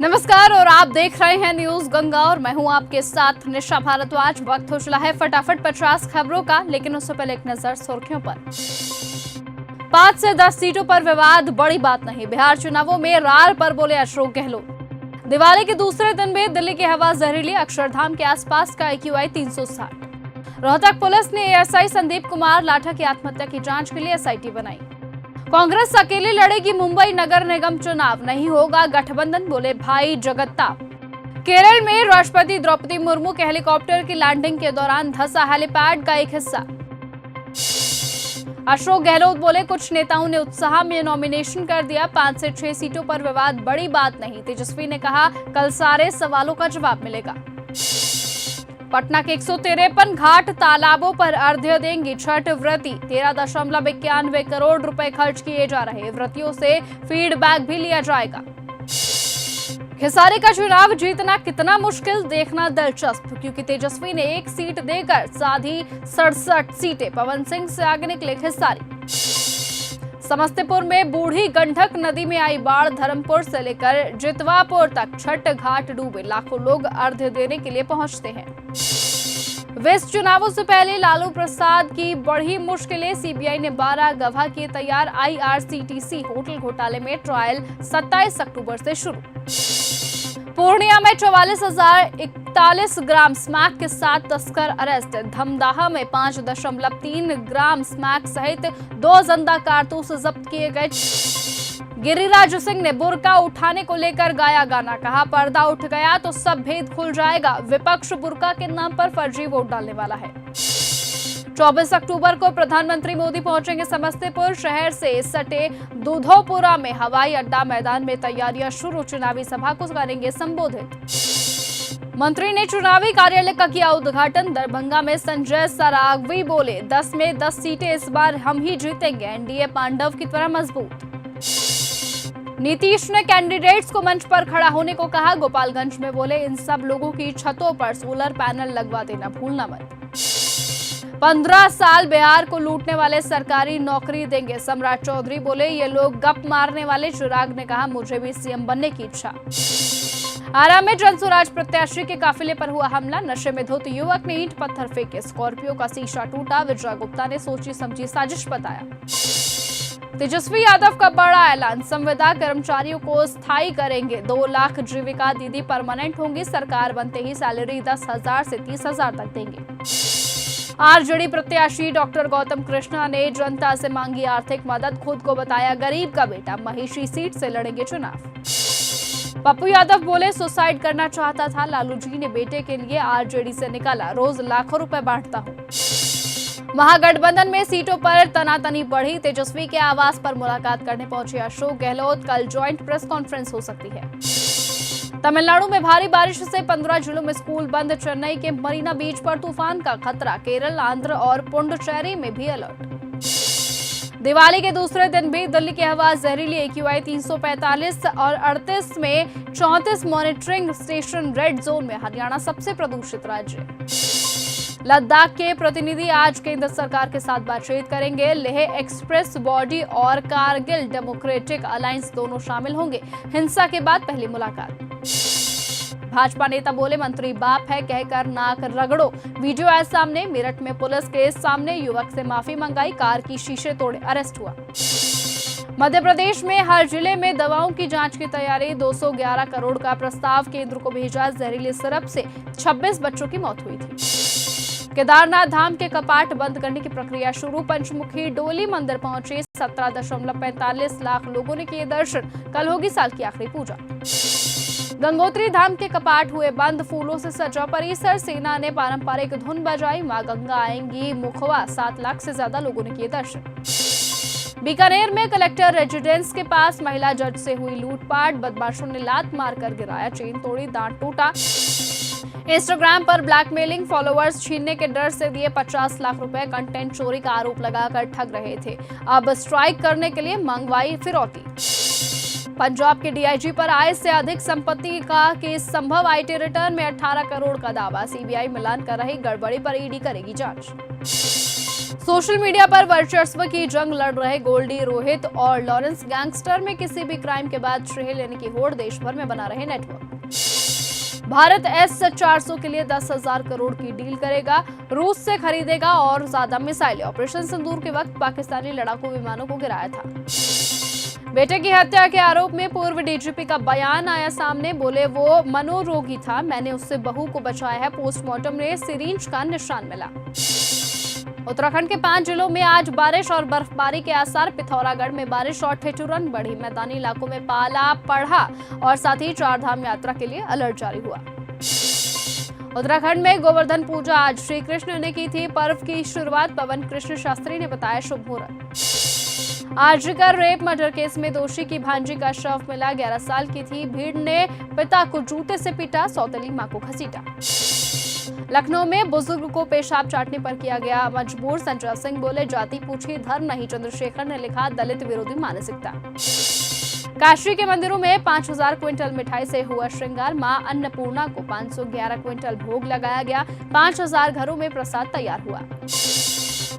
नमस्कार और आप देख रहे हैं न्यूज गंगा और मैं हूं आपके साथ निशा भारद्वाज। वक्त हो चला है फटाफट 50 खबरों का, लेकिन उससे पहले एक नजर सुर्खियों पर। 5 से 10 सीटों पर विवाद बड़ी बात नहीं। बिहार चुनावों में रार पर बोले अशोक गहलोत। दिवाली के दूसरे दिन भी दिल्ली की हवा जहरीली। अक्षरधाम के आसपास का AQI 360। रोहतक पुलिस ने ASI संदीप कुमार लाठा की आत्महत्या की जांच के लिए SIT बनाई। कांग्रेस अकेले लड़ेगी मुंबई नगर निगम चुनाव, नहीं होगा गठबंधन, बोले भाई जगत्ताप। केरल में राष्ट्रपति द्रौपदी मुर्मू के हेलीकॉप्टर की लैंडिंग के दौरान धंसा हेलीपैड का एक हिस्सा। अशोक गहलोत बोले कुछ नेताओं ने उत्साह में नॉमिनेशन कर दिया। 5 से 6 सीटों पर विवाद बड़ी बात नहीं। तेजस्वी ने कहा कल सारे सवालों का जवाब मिलेगा। पटना के 153 घाट तालाबों पर अर्घ्य देंगी छठ व्रती। 13.91 करोड़ रुपए खर्च किए जा रहे। व्रतियों से फीडबैक भी लिया जाएगा। खिसारी का चुनाव जीतना कितना मुश्किल, देखना दिलचस्प, क्योंकि तेजस्वी ने 1 सीट देकर साधी 67 सीटें। पवन सिंह से आगे निकले खिसारी। समस्तीपुर में बूढ़ी गंडक नदी में आई बाढ़। धर्मपुर से लेकर जितवापुर तक छठ घाट डूबे। लाखों लोग अर्घ्य देने के लिए पहुंचते हैं। वेस्ट चुनावों से पहले लालू प्रसाद की बढ़ी मुश्किलें। CBI ने 12 गवाह किए तैयार। IRCTC होटल घोटाले में ट्रायल 27 अक्टूबर से शुरू। पूर्णिया में 44,041 ग्राम स्मैक के साथ तस्कर अरेस्ट। धमदाहा में 5.3 ग्राम स्मैक सहित 2 जिंदा कारतूस जब्त किए गए। गिरिराज सिंह ने बुर्का उठाने को लेकर गाया गाना। कहा पर्दा उठ गया तो सब भेद खुल जाएगा। विपक्ष बुर्का के नाम पर फर्जी वोट डालने वाला है। 24 अक्टूबर को प्रधानमंत्री मोदी पहुंचेंगे समस्तीपुर। शहर से सटे दूधोपुरा में हवाई अड्डा मैदान में तैयारियां शुरू। चुनावी सभा को करेंगे संबोधित। मंत्री ने चुनावी कार्यालय का किया उद्घाटन। दरभंगा में संजय सरावगी बोले 10 में 10 सीटें इस बार हम ही जीतेंगे। NDA पांडव की तरह मजबूत। नीतीश ने कैंडिडेट्स को मंच पर खड़ा होने को कहा। गोपालगंज में बोले इन सब लोगों की छतों पर सोलर पैनल लगवा देना भूलना मत। 15 साल बिहार को लूटने वाले सरकारी नौकरी देंगे। सम्राट चौधरी बोले ये लोग गप मारने वाले। चिराग ने कहा मुझे भी CM बनने की इच्छा। आरा में जनसुराज प्रत्याशी के काफिले पर हुआ हमला। नशे में धुत युवक ने ईंट पत्थर फेंके। स्कॉर्पियो का शीशा टूटा। विजय गुप्ता ने सोची समझी साजिश बताया। तेजस्वी यादव का बड़ा ऐलान। संविदा कर्मचारियों को स्थायी करेंगे। 2 लाख जीविका दीदी परमानेंट होंगी। सरकार बनते ही सैलरी 10,000 से 30,000 तक देंगे। RJD प्रत्याशी डॉक्टर गौतम कृष्णा ने जनता से मांगी आर्थिक मदद। खुद को बताया गरीब का बेटा। महिषी सीट से लड़ेंगे चुनाव। पप्पू यादव बोले सुसाइड करना चाहता था। लालू जी ने बेटे के लिए RJD से निकाला। रोज लाखों रुपए बांटता हूँ। महागठबंधन में सीटों पर तनातनी बढ़ी। तेजस्वी के आवास पर मुलाकात करने पहुंचे अशोक गहलोत। कल ज्वाइंट प्रेस कॉन्फ्रेंस हो सकती है। तमिलनाडु में भारी बारिश से 15 जिलों में स्कूल बंद। चेन्नई के मरीना बीच पर तूफान का खतरा। केरल, आंध्र और पुडुचेरी में भी अलर्ट। दिवाली के दूसरे दिन भी दिल्ली की हवा जहरीली। AQI 345 और 38 में 34 मॉनिटरिंग स्टेशन रेड जोन में। हरियाणा सबसे प्रदूषित राज्य। लद्दाख के प्रतिनिधि आज केंद्र सरकार के साथ बातचीत करेंगे। लेह एक्सप्रेस बॉडी और कारगिल डेमोक्रेटिक अलायंस दोनों शामिल होंगे। हिंसा के बाद पहली मुलाकात। भाजपा नेता बोले मंत्री बाप है कहकर नाक रगड़ो। वीडियो आया सामने। मेरठ में पुलिस के सामने युवक से माफी मंगाई। कार की शीशे तोड़े अरेस्ट हुआ। मध्य प्रदेश में हर जिले में दवाओं की जांच की तैयारी। 211 करोड़ का प्रस्ताव केंद्र को भेजा। जहरीली सिरप से 26 बच्चों की मौत हुई थी। केदारनाथ धाम के कपाट बंद करने की प्रक्रिया शुरू। पंचमुखी डोली मंदिर पहुंचे। 17.45 लाख लोगों ने किए दर्शन। कल होगी साल की आखिरी पूजा। गंगोत्री धाम के कपाट हुए बंद। फूलों से सजा परिसर। सेना ने पारंपरिक धुन बजाई। मां गंगा आएंगी मुखवा। 7 लाख से ज्यादा लोगों ने किए दर्शन। बीकानेर में कलेक्टर रेजिडेंस के पास महिला जज से हुई लूटपाट। बदमाशों ने लात मारकर गिराया। चेन तोड़ी, दांत टूटा। इंस्टाग्राम पर ब्लैकमेलिंग। फॉलोअर्स छीनने के डर से दिए 50 लाख रुपए। कंटेंट चोरी का आरोप लगाकर ठग रहे थे। अब स्ट्राइक करने के लिए मंगवाई फिरौती। पंजाब के DIG पर आय से अधिक संपत्ति का केस संभव। IT रिटर्न में 18 करोड़ का दावा। CBI मिलान कर रही गड़बड़ी पर ED करेगी जांच। सोशल मीडिया पर वर्चस्व की जंग लड़ रहे गोल्डी, रोहित और लॉरेंस गैंगस्टर में किसी भी क्राइम के बाद श्रेय लेने की होड़ देश भर में बना रहे नेटवर्क। भारत S-400 के लिए 10,000 करोड़ की डील करेगा, रूस से खरीदेगा और ज्यादा मिसाइलें। ऑपरेशन सिंदूर के वक्त पाकिस्तानी लड़ाकू विमानों को गिराया था। बेटे की हत्या के आरोप में पूर्व डीजीपी का बयान आया सामने, बोले वो मनोरोगी था, मैंने उससे बहू को बचाया है। पोस्टमार्टम में सिरिंज का निशान मिला। उत्तराखंड के 5 जिलों में आज बारिश और बर्फबारी के आसार। पिथौरागढ़ में बारिश और ठिठुरन बढ़ी, मैदानी इलाकों में पाला पड़ा और साथ ही 4 धाम यात्रा के लिए अलर्ट जारी हुआ। उत्तराखंड में गोवर्धन पूजा आज श्री कृष्ण ने की थी। पर्व की शुरुआत पवन कृष्ण शास्त्री ने बताया शुभ मुहूर्त। आर्जिकर रेप मर्डर केस में दोषी की भांजी का शव मिला, 11 साल की थी। भीड़ ने पिता को जूते से पीटा, सौतेली मां को घसीटा। लखनऊ में बुजुर्ग को पेशाब चाटने पर किया गया मजबूर, संजय सिंह बोले जाति पूछी धर्म नहीं। चंद्रशेखर ने लिखा दलित विरोधी मानसिकता। काशी के मंदिरों में 5,000 क्विंटल मिठाई से हुआ श्रृंगार, मां अन्नपूर्णा को 511 क्विंटल भोग लगाया गया। 5,000 घरों में प्रसाद तैयार हुआ।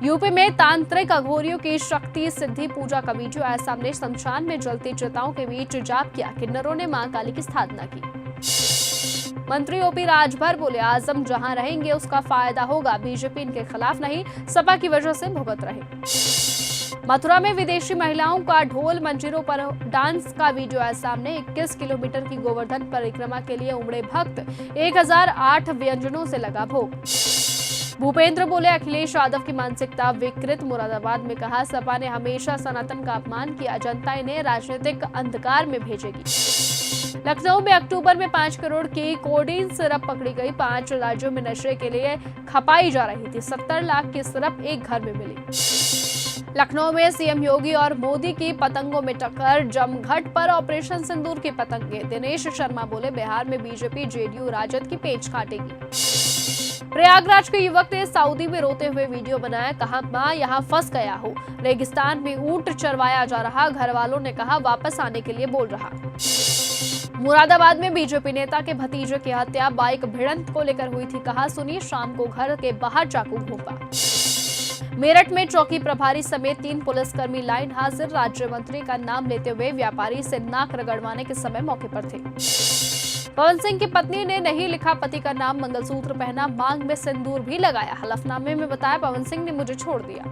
यूपी में तांत्रिक अघोरियों की शक्ति सिद्धि पूजा का वीडियो आया सामने। शमशान में जलती चिताओं के बीच जाप किया, किन्नरों ने मां काली की साधना की। मंत्री ओपी राजभर बोले आजम जहां रहेंगे उसका फायदा होगा, बीजेपी इनके खिलाफ नहीं, सपा की वजह से भुगत रहे। मथुरा में विदेशी महिलाओं का ढोल मंजीरों पर डांस का वीडियो आया सामने। 21 किलोमीटर की गोवर्धन परिक्रमा के लिए उमड़े भक्त, 1008 व्यंजनों से लगा भोग। भूपेंद्र बोले अखिलेश यादव की मानसिकता विकृत। मुरादाबाद में कहा सपा ने हमेशा सनातन का अपमान किया, जनता इन्हें राजनीतिक अंधकार में भेजेगी। लखनऊ में अक्टूबर में 5 करोड़ की कोडीन सिरप पकड़ी गई। 5 राज्यों में नशे के लिए खपाई जा रही थी। 70 लाख की सिरप एक घर में मिली। लखनऊ में सीएम योगी और मोदी की पतंगों में टक्कर, जमघट पर ऑपरेशन सिंदूर की पतंगे। दिनेश शर्मा बोले बिहार में बीजेपी जेडीयू राजद की पेच काटेगी। प्रयागराज के युवक ने सऊदी में रोते हुए वीडियो बनाया, कहा मां यहाँ फंस गया हूँ, रेगिस्तान में ऊंट चरवाया जा रहा, घर वालों ने कहा वापस आने के लिए बोल रहा। मुरादाबाद में बीजेपी नेता के भतीजे की हत्या बाइक भिड़ंत को लेकर हुई थी, कहा सुनिए शाम को घर के बाहर चाकू घोंपा। मेरठ में चौकी प्रभारी समेत 3 पुलिसकर्मी लाइन हाजिर, राज्य मंत्री का नाम लेते हुए व्यापारी से नाक रगड़वाने के समय मौके पर थे। पवन सिंह की पत्नी ने नहीं लिखा पति का नाम, मंगलसूत्र पहना, मांग में सिंदूर भी लगाया। हलफनामे में बताया पवन सिंह ने मुझे छोड़ दिया।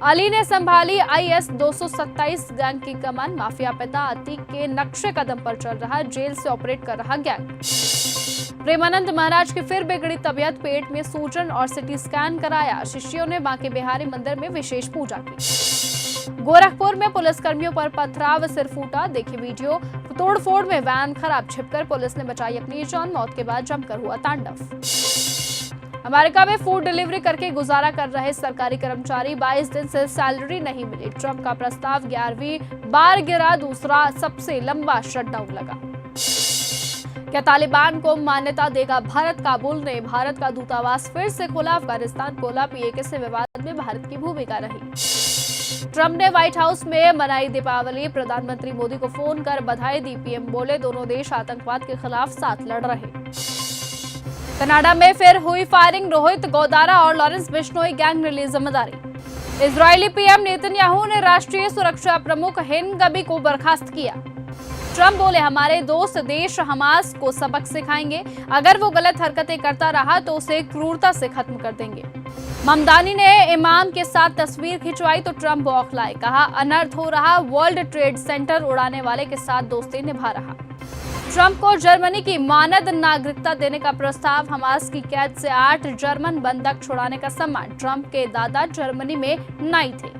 अली ने संभाली IS 227 गैंग की कमान, माफिया पिता अतीक के नक्शे कदम पर चल रहा, जेल से ऑपरेट कर रहा गैंग। प्रेमानंद महाराज की फिर बिगड़ी तबियत, पेट में सूजन और सिटी स्कैन कराया। शिष्यों ने बांके बिहारी मंदिर में विशेष पूजा की। गोरखपुर में पुलिसकर्मियों पर पथराव, सिर फूटा, देखी वीडियो। तोड़फोड़ में वैन खराब, छिपकर पुलिस ने बचाई अपनी जान, मौत के बाद जमकर हुआ तांडव। अमेरिका में फूड डिलीवरी करके गुजारा कर रहे सरकारी कर्मचारी, 22 दिन से सैलरी नहीं मिली। ट्रंप का प्रस्ताव 11वीं बार गिरा, दूसरा सबसे लंबा शटडाउन लगा। क्या तालिबान को मान्यता देगा भारत? काबुल ने भारत का दूतावास फिर से खोला, अफगानिस्तान खोला, PAK से विवाद में भारत की भूमिका रही। ट्रंप ने व्हाइट हाउस में मनाई दीपावली, प्रधानमंत्री मोदी को फोन कर बधाई दी। PM बोले दोनों देश आतंकवाद के खिलाफ साथ लड़ रहे। कनाडा में फिर हुई फायरिंग, रोहित गोदारा और लॉरेंस बिश्नोई गैंग ने ली जिम्मेदारी। इजरायली PM नेतन्याहू ने राष्ट्रीय सुरक्षा प्रमुख हिन गबी को बर्खास्त किया। ट्रंप बोले हमारे दोस्त देश हमास को सबक सिखाएंगे, अगर वो गलत हरकतें करता रहा तो उसे क्रूरता से खत्म कर देंगे। ममदानी ने इमाम के साथ तस्वीर खिंचवाई तो ट्रंप बौखलाए, कहा अनर्थ हो रहा, वर्ल्ड ट्रेड सेंटर उड़ाने वाले के साथ दोस्ती निभा रहा। ट्रंप को जर्मनी की मानद नागरिकता देने का प्रस्ताव, हमास की कैद से 8 जर्मन बंधक छुड़ाने का सम्मान। ट्रंप के दादा जर्मनी में नाई थे।